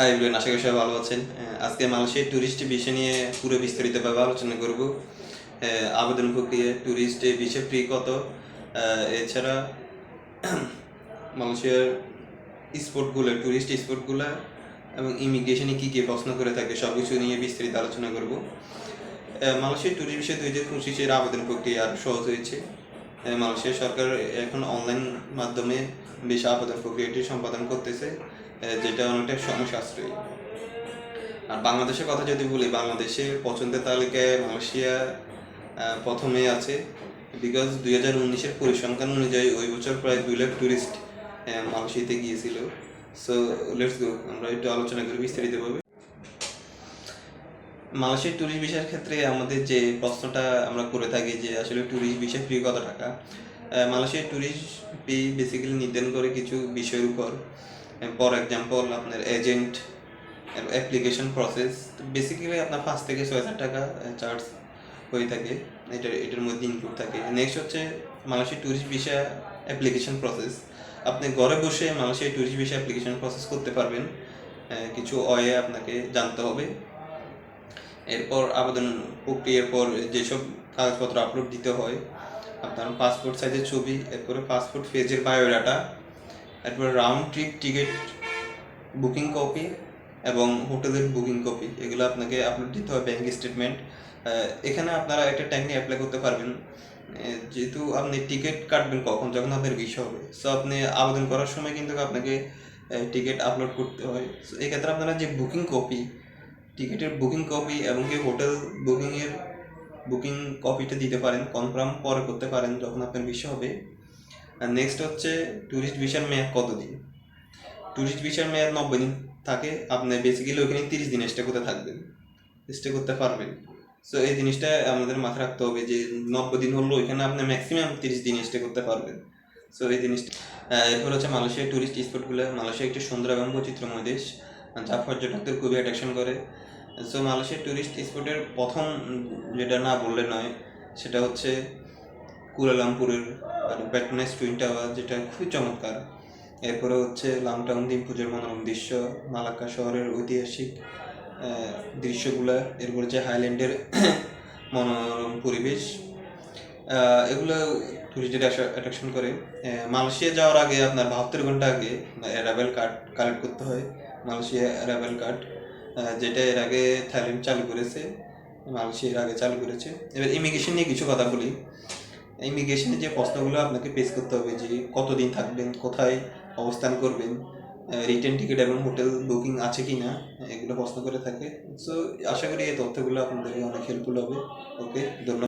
Hi everyone, আশা করি সবাই ভালো আছেন। আজকে মালয়েশিয়ার ট্যুরিস্ট বিষয় নিয়ে পুরো বিস্তারিতভাবে আলোচনা করব। আবেদন প্রক্রিয়া, ট্যুরিস্ট ভিসা ফ্রি কত, এছাড়া মালয়েশিয়ার স্পটগুলো, ট্যুরিস্ট স্পটগুলো এবং ইমিগ্রেশনে কী কী প্রশ্ন করে থাকে সব কিছু নিয়ে বিস্তারিত আলোচনা করব। মালয়েশিয়ার ট্যুরিস্ট ভিসা 2025-এর আবেদন প্রক্রিয়া আরও সহজ হয়েছে। মালয়েশিয়া সরকার এখন অনলাইন মাধ্যমে ভিসা আবেদন প্রক্রিয়াটি সম্পাদন করতেছে, যেটা অনেকটা সময় সাশ্রয়ী। আর বাংলাদেশের কথা যদি বলি, বাংলাদেশে পছন্দের তালিকায় মালয়েশিয়া প্রথমে আছে, বিকজ 2019-এর পরিসংখ্যান অনুযায়ী ওই বছর প্রায় 2 লাখ ট্যুরিস্ট মালয়েশিয়াতে গিয়েছিল। সো লেটস গো, আমরা একটু আলোচনা করি বিস্তারিতভাবে। মালয়েশিয়ার ট্যুরিস্ট ভিসার ক্ষেত্রে আমাদের যে প্রশ্নটা আমরা করে থাকি যে আসলে ট্যুরিস্ট ভিসা ফ্রি কত টাকা। মালয়েশিয়ার ট্যুরিস্ট ফি বেসিক্যালি নির্ধারণ করে কিছু বিষয়ের উপর। ফর এক্সাম্পল, আপনার এজেন্ট, অ্যাপ্লিকেশন প্রসেস, বেসিক্যালি আপনার 5 থেকে 6,000 টাকা চার্জ হয়ে থাকে, এটার মধ্যে ইনক্লুড থাকে। নেক্সট হচ্ছে মালয়েশিয়ার ট্যুরিস্ট ভিসা অ্যাপ্লিকেশন প্রসেস। আপনি ঘরে বসে মালয়েশিয়ার ট্যুরিস্ট ভিসা অ্যাপ্লিকেশন প্রসেস করতে পারবেন, কিছু ওয়ে আপনাকে জানতে হবে। এরপর আবেদন প্রক্রিয়ার পর যেসব কাগজপত্র আপলোড দিতে হয়, আপনার পাসপোর্ট সাইজের ছবি, এরপরে পাসপোর্ট পেজের বায়োডাটা, এরপরে round trip ticket booking copy এবং হোটেলের বুকিং কপি, এগুলো আপনাকে আপলোড দিতে হবে, ব্যাঙ্ক স্টেটমেন্ট। এখানে আপনারা একটা ট্যাগ নিয়ে অ্যাপ্লাই করতে পারবেন, যেহেতু আপনি টিকিট কাটবেন কখন, যখন আপনার ভিসা হবে। সো আপনি আবেদন করার সময় কিন্তু আপনাকে টিকিট আপলোড করতে হয়। সো এক্ষেত্রে আপনারা যে বুকিং কপি, টিকিটের বুকিং কপি এবং কি হোটেল বুকিংয়ের বুকিং কপিটা দিতে পারেন, কনফার্ম পরে করতে পারেন যখন আপনার ভিসা হবে। আর নেক্সট হচ্ছে ট্যুরিস্ট ভিসার মেয়াদ কতদিন। ট্যুরিস্ট ভিসার মেয়াদ 90 দিন থাকে। আপনি বেসিক্যালি ওখানে 30 দিন স্টে করতে থাকবেন, স্টে করতে পারবেন। সো এই জিনিসটা আমাদের মাথায় রাখতে হবে যে 90 দিন হলো ওইখানে আপনি ম্যাক্সিমাম 30 দিন স্টে করতে পারবেন। সো এই জিনিসটা। এরপর হচ্ছে মালয়েশিয়ার ট্যুরিস্ট স্পটগুলো। মালয়েশিয়া একটি সুন্দর এবং বৈচিত্র্যময় দেশ, যা পর্যটকদের খুবই অ্যাট্রাকশন করে। সো মালয়েশিয়ার ট্যুরিস্ট স্পটের প্রথম যেটা না বললে নয়, সেটা হচ্ছে কুয়ালালামপুরের পেট্রোনাস টুইন টাওয়ার, যেটা খুবই চমৎকার। এরপরে হচ্ছে লাংটাউন দিম্পুজের মনোরম দৃশ্য, মালাক্কা শহরের ঐতিহাসিক দৃশ্যগুলো, এরপর হচ্ছে হাইল্যান্ডের মনোরম পরিবেশ, এগুলো টুরিস্টদের অ্যাট্রাকশন করে। মালয়েশিয়া যাওয়ার আগে আপনার 72 ঘন্টা আগে অ্যারাইভাল কার্ড কালেক্ট করতে হয়, মালয়েশিয়া অ্যারাইভাল কার্ড, যেটা এর আগে থাইল্যান্ড চালু করেছে, মালয়েশিয়া এর আগে চালু করেছে। এবার ইমিগ্রেশন নিয়ে কিছু কথা বলি। ইমিগ্রেশনে যে প্রশ্নগুলো আপনাকে পেশ করতে হবে, যে কতদিন থাকবেন, কোথায় অবস্থান করবেন, রিটার্ন টিকিট এবং হোটেল বুকিং আছে কি না, এগুলো প্রশ্ন করে থাকে। সো আশা করি এই তথ্যগুলো আপনাদের অনেক হেল্পফুল হবে। ওকে, ধন্যবাদ।